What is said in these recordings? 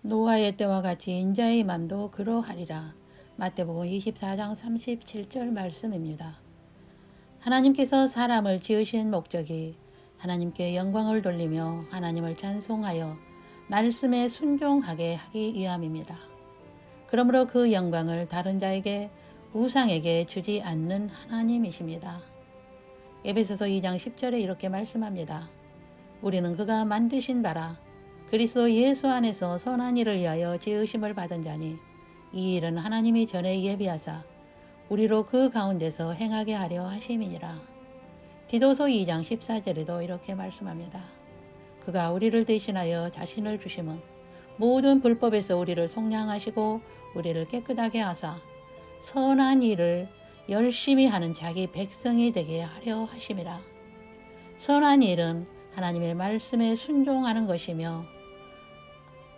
노아의 때와 같이 인자의 맘도 그러하리라. 마태복음 24장 37절 말씀입니다. 하나님께서 사람을 지으신 목적이 하나님께 영광을 돌리며 하나님을 찬송하여 말씀에 순종하게 하기 위함입니다. 그러므로 그 영광을 다른 자에게 우상에게 주지 않는 하나님이십니다. 에베소서 2장 10절에 이렇게 말씀합니다. 우리는 그가 만드신 바라 그리스도 예수 안에서 선한 일을 위하여 지으심을 받은 자니 이 일은 하나님이 전에 예비하사 우리로 그 가운데서 행하게 하려 하심이니라. 디도서 2장 14절에도 이렇게 말씀합니다. 그가 우리를 대신하여 자신을 주심은 모든 불법에서 우리를 속량하시고 우리를 깨끗하게 하사 선한 일을 열심히 하는 자기 백성이 되게 하려 하심이라. 선한 일은 하나님의 말씀에 순종하는 것이며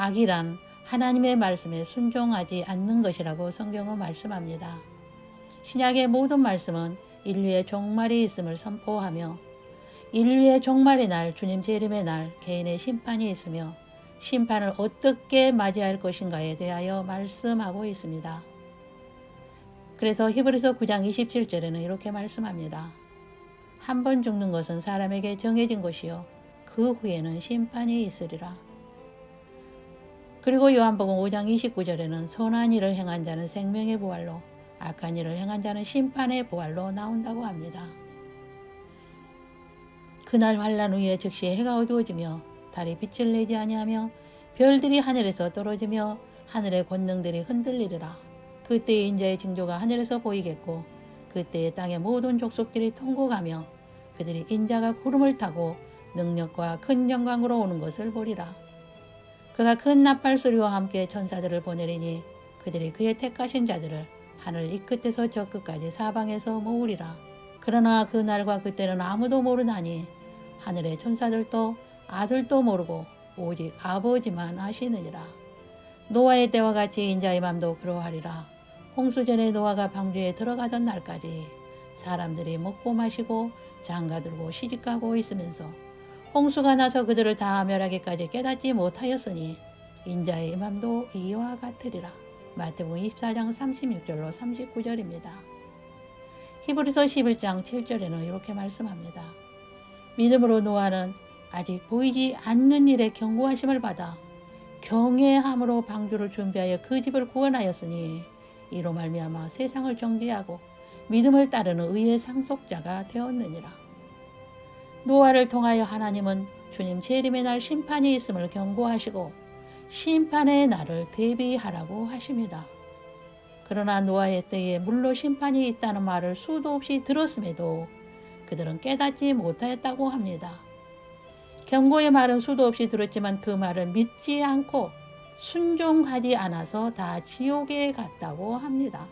악이란 하나님의 말씀에 순종하지 않는 것이라고 성경은 말씀합니다. 신약의 모든 말씀은 인류의 종말이 있음을 선포하며 인류의 종말의 날, 주님 재림의 날, 개인의 심판이 있으며 심판을 어떻게 맞이할 것인가에 대하여 말씀하고 있습니다. 그래서 히브리서 9장 27절에는 이렇게 말씀합니다. 한 번 죽는 것은 사람에게 정해진 것이요 그 후에는 심판이 있으리라. 그리고 요한복음 5장 29절에는 선한 일을 행한 자는 생명의 부활로 악한 일을 행한 자는 심판의 부활로 나온다고 합니다. 그날 환난 후에 즉시 해가 어두워지며 달이 빛을 내지 아니하며 별들이 하늘에서 떨어지며 하늘의 권능들이 흔들리리라. 그때에 인자의 징조가 하늘에서 보이겠고 그때에 땅의 모든 족속들이 통곡하며 그들이 인자가 구름을 타고 능력과 큰 영광으로 오는 것을 보리라. 그가 큰 나팔 소리와 함께 천사들을 보내리니 그들이 그의 택하신 자들을 하늘 이 끝에서 저 끝까지 사방에서 모으리라. 그러나 그 날과 그때는 아무도 모르나니 하늘의 천사들도 아들도 모르고 오직 아버지만 아시느니라. 노아의 때와 같이 인자의 맘도 그러하리라. 홍수전에 노아가 방주에 들어가던 날까지 사람들이 먹고 마시고 장가들고 시집가고 있으면서 홍수가 나서 그들을 다 멸하기까지 깨닫지 못하였으니 인자의 맘도 이와 같으리라. 마태복음 24장 36절로 39절입니다. 히브리서 11장 7절에는 이렇게 말씀합니다. 믿음으로 노아는 아직 보이지 않는 일에 경고하심을 받아 경외함으로 방주를 준비하여 그 집을 구원하였으니 이로 말미암아 세상을 정죄하고 믿음을 따르는 의의 상속자가 되었느니라. 노아를 통하여 하나님은 주님 재림의 날 심판이 있음을 경고하시고 심판의 날을 대비하라고 하십니다. 그러나 노아의 때에 물로 심판이 있다는 말을 수도 없이 들었음에도 그들은 깨닫지 못하였다고 합니다. 경고의 말은 수도 없이 들었지만 그 말을 믿지 않고 순종하지 않아서 다 지옥에 갔다고 합니다.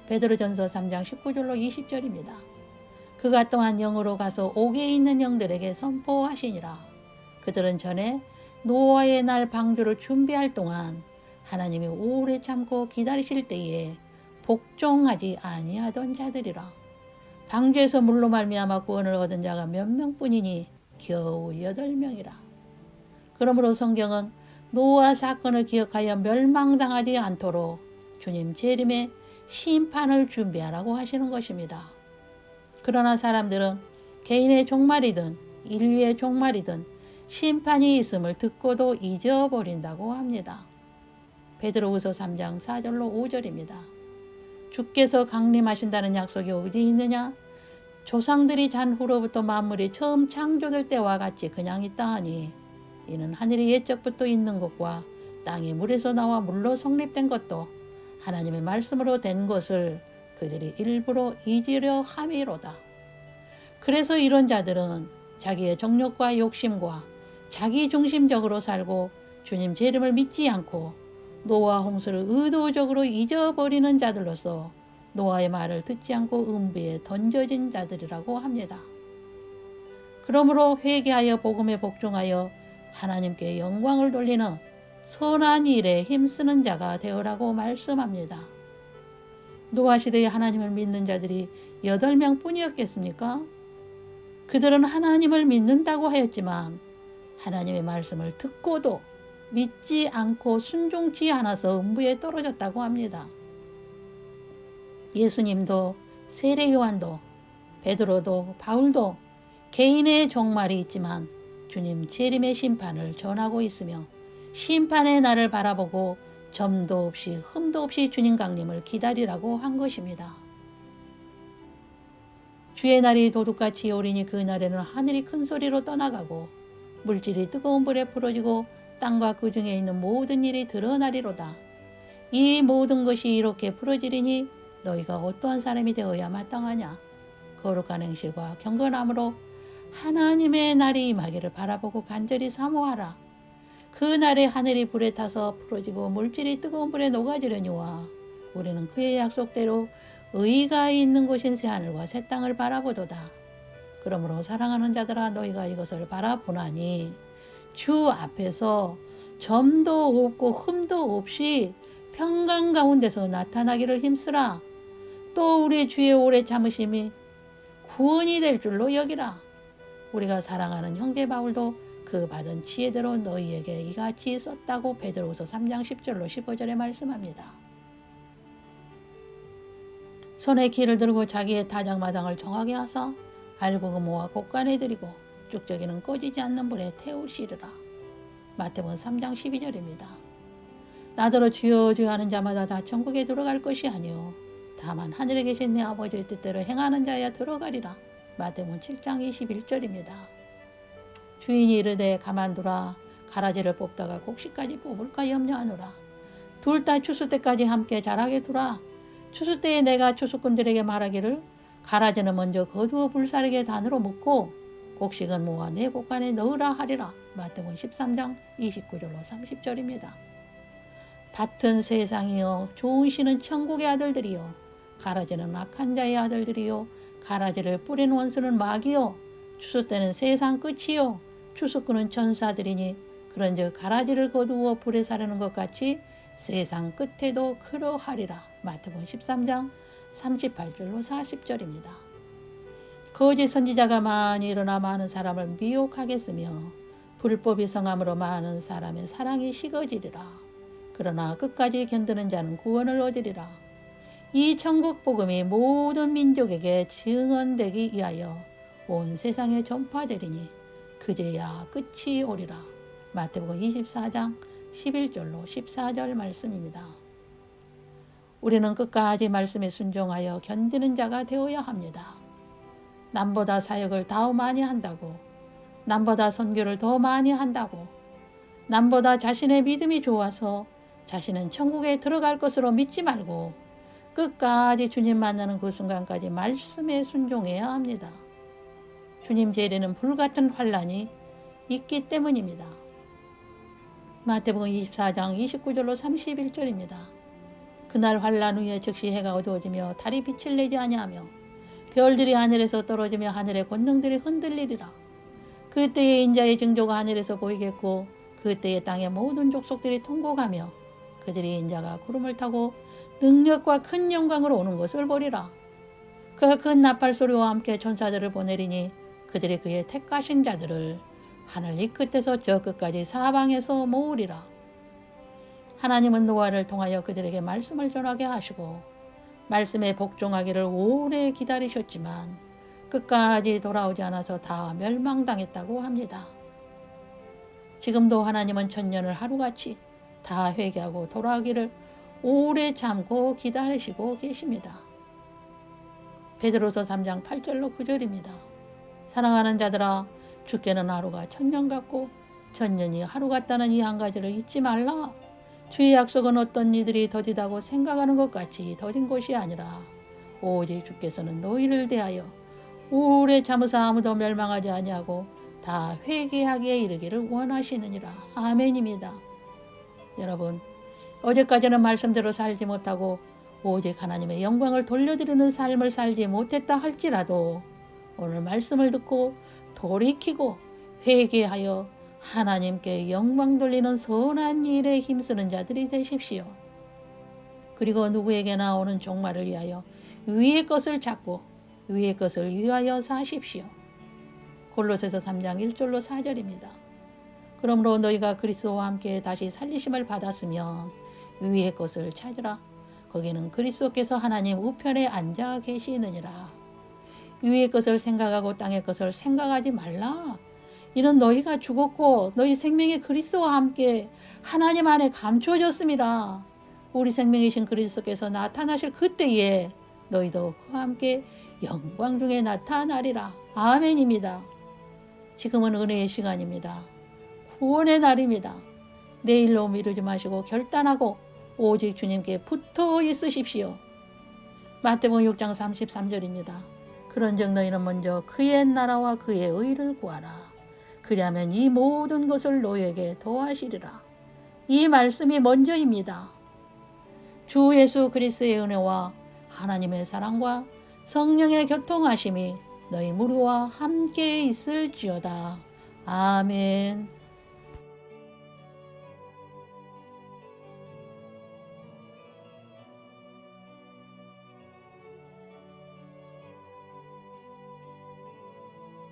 베드로전서 3장 19절로 20절입니다. 그가 또한 영으로 가서 옥에 있는 영들에게 선포하시니라. 그들은 전에 노아의 날 방주를 준비할 동안 하나님이 오래 참고 기다리실 때에 복종하지 아니하던 자들이라. 방주에서 물로 말미암아 구원을 얻은 자가 몇 명뿐이니 겨우 8명이라. 그러므로 성경은 노아 사건을 기억하여 멸망당하지 않도록 주님 재림의 심판을 준비하라고 하시는 것입니다. 그러나 사람들은 개인의 종말이든 인류의 종말이든 심판이 있음을 듣고도 잊어버린다고 합니다. 베드로후서 3장 4절로 5절입니다. 주께서 강림하신다는 약속이 어디 있느냐? 조상들이 잔 후로부터 만물이 처음 창조될 때와 같이 그냥 있다 하니 이는 하늘이 옛적부터 있는 것과 땅이 물에서 나와 물로 성립된 것도 하나님의 말씀으로 된 것을 그들이 일부러 잊으려 함이로다. 그래서 이런 자들은 자기의 정욕과 욕심과 자기 중심적으로 살고 주님 재림을 믿지 않고 노아 홍수를 의도적으로 잊어버리는 자들로서 노아의 말을 듣지 않고 음부에 던져진 자들이라고 합니다. 그러므로 회개하여 복음에 복종하여 하나님께 영광을 돌리는 선한 일에 힘쓰는 자가 되어라고 말씀합니다. 노아 시대에 하나님을 믿는 자들이 8명 뿐이었겠습니까? 그들은 하나님을 믿는다고 하였지만 하나님의 말씀을 듣고도 믿지 않고 순종치 않아서 음부에 떨어졌다고 합니다. 예수님도 세례요한도 베드로도 바울도 개인의 종말이 있지만 주님 재림의 심판을 전하고 있으며 심판의 날을 바라보고 점도 없이 흠도 없이 주님 강림을 기다리라고 한 것입니다. 주의 날이 도둑같이 오리니 그 날에는 하늘이 큰 소리로 떠나가고 물질이 뜨거운 불에 풀어지고 땅과 그 중에 있는 모든 일이 드러나리로다. 이 모든 것이 이렇게 풀어지리니 너희가 어떠한 사람이 되어야 마땅하냐. 거룩한 행실과 경건함으로 하나님의 날이 임하기를 바라보고 간절히 사모하라. 그 날에 하늘이 불에 타서 풀어지고 물질이 뜨거운 불에 녹아지려니와 우리는 그의 약속대로 의가 있는 곳인 새하늘과 새 땅을 바라보도다. 그러므로 사랑하는 자들아 너희가 이것을 바라보나니 주 앞에서 점도 없고 흠도 없이 평강 가운데서 나타나기를 힘쓰라. 또 우리 주의 오래 참으심이 구원이 될 줄로 여기라. 우리가 사랑하는 형제 바울도 그 받은 지혜대로 너희에게 이같이 썼다고 베드로후서 3장 10절로 15절에 말씀합니다. 손에 키를 들고 자기의 타작마당을 정하게 하사 알곡을 모아 곡간에 들이고 쭉저기는 꺼지지 않는 불에 태우시리라. 마태복음 3장 12절입니다. 나더러 주여 주여 하는 자마다 다 천국에 들어갈 것이 아니요 다만 하늘에 계신 내 아버지의 뜻대로 행하는 자야 들어가리라. 마태복음 7장 21절입니다. 주인이 이르되 가만두라. 가라지를 뽑다가 곡식까지 뽑을까 염려하노라. 둘 다 추수 때까지 함께 자라게 두라. 추수 때에 내가 추수꾼들에게 말하기를 가라지는 먼저 거두어 불사르게 단으로 묶고 곡식은 모아 내 곡간에 넣으라 하리라. 마태복음 13장 29절로 30절입니다. 밭은 세상이요 좋은 씨는 천국의 아들들이요 가라지는 악한 자의 아들들이요 가라지를 뿌린 원수는 마귀요 추수 때는 세상 끝이요 추수꾼은 천사들이니 그런즉 가라지를 거두어 불에 사르는 것 같이 세상 끝에도 그러하리라. 마태복음 13장 38절로 40절입니다. 거짓 선지자가 많이 일어나 많은 사람을 미혹하겠으며 불법이 성함으로 많은 사람의 사랑이 식어지리라. 그러나 끝까지 견디는 자는 구원을 얻으리라. 이 천국 복음이 모든 민족에게 증언되기 위하여 온 세상에 전파되리니 그제야 끝이 오리라. 마태복음 24장 11절로 14절 말씀입니다. 우리는 끝까지 말씀에 순종하여 견디는 자가 되어야 합니다. 남보다 사역을 더 많이 한다고, 남보다 선교를 더 많이 한다고, 남보다 자신의 믿음이 좋아서 자신은 천국에 들어갈 것으로 믿지 말고 끝까지 주님 만나는 그 순간까지 말씀에 순종해야 합니다. 주님 재림은 불같은 환란이 있기 때문입니다. 마태복음 24장 29절로 31절입니다. 그날 환란 후에 즉시 해가 어두워지며 달이 빛을 내지 아니하며 별들이 하늘에서 떨어지며 하늘의 권능들이 흔들리리라. 그때에 인자의 징조가 하늘에서 보이겠고 그때에 땅의 모든 족속들이 통곡하며 그들이 인자가 구름을 타고 능력과 큰 영광으로 오는 것을 보리라. 그가 큰 나팔 소리와 함께 천사들을 보내리니 그들이 그의 택하신 자들을 하늘 이 끝에서 저 끝까지 사방에서 모으리라. 하나님은 노아를 통하여 그들에게 말씀을 전하게 하시고 말씀에 복종하기를 오래 기다리셨지만 끝까지 돌아오지 않아서 다 멸망당했다고 합니다. 지금도 하나님은 천년을 하루같이 다 회개하고 돌아오기를 오래 참고 기다리시고 계십니다. 베드로서 3장 8절로 9절입니다. 사랑하는 자들아 주께는 하루가 천년 같고 천년이 하루 같다는 이 한 가지를 잊지 말라. 주의 약속은 어떤 이들이 더디다고 생각하는 것 같이 더딘 것이 아니라 오직 주께서는 너희를 대하여 오래 참으사 아무도 멸망하지 아니하고 다 회개하기에 이르기를 원하시느니라. 아멘입니다. 여러분, 어제까지는 말씀대로 살지 못하고 오직 하나님의 영광을 돌려드리는 삶을 살지 못했다 할지라도 오늘 말씀을 듣고 돌이키고 회개하여 하나님께 영광 돌리는 선한 일에 힘쓰는 자들이 되십시오. 그리고 누구에게나 오는 종말을 위하여 위의 것을 찾고 위의 것을 위하여 사십시오. 골로새서 3장 1절로 4절입니다. 그러므로 너희가 그리스도와 함께 다시 살리심을 받았으면 위의 것을 찾으라. 거기는 그리스도께서 하나님 우편에 앉아 계시느니라. 위의 것을 생각하고 땅의 것을 생각하지 말라. 이는 너희가 죽었고 너희 생명이 그리스도와 함께 하나님 안에 감추어졌음이라. 우리 생명이신 그리스도께서 나타나실 그때에 너희도 그와 함께 영광 중에 나타나리라. 아멘입니다. 지금은 은혜의 시간입니다. 구원의 날입니다. 내일로 미루지 마시고 결단하고 오직 주님께 붙어 있으십시오. 마태복음 6장 33절입니다. 그런즉 너희는 먼저 그의 나라와 그의 의를 구하라. 그리하면 이 모든 것을 너희에게 더하시리라. 이 말씀이 먼저입니다. 주 예수 그리스도의 은혜와 하나님의 사랑과 성령의 교통하심이 너희 무리와 함께 있을지어다. 아멘.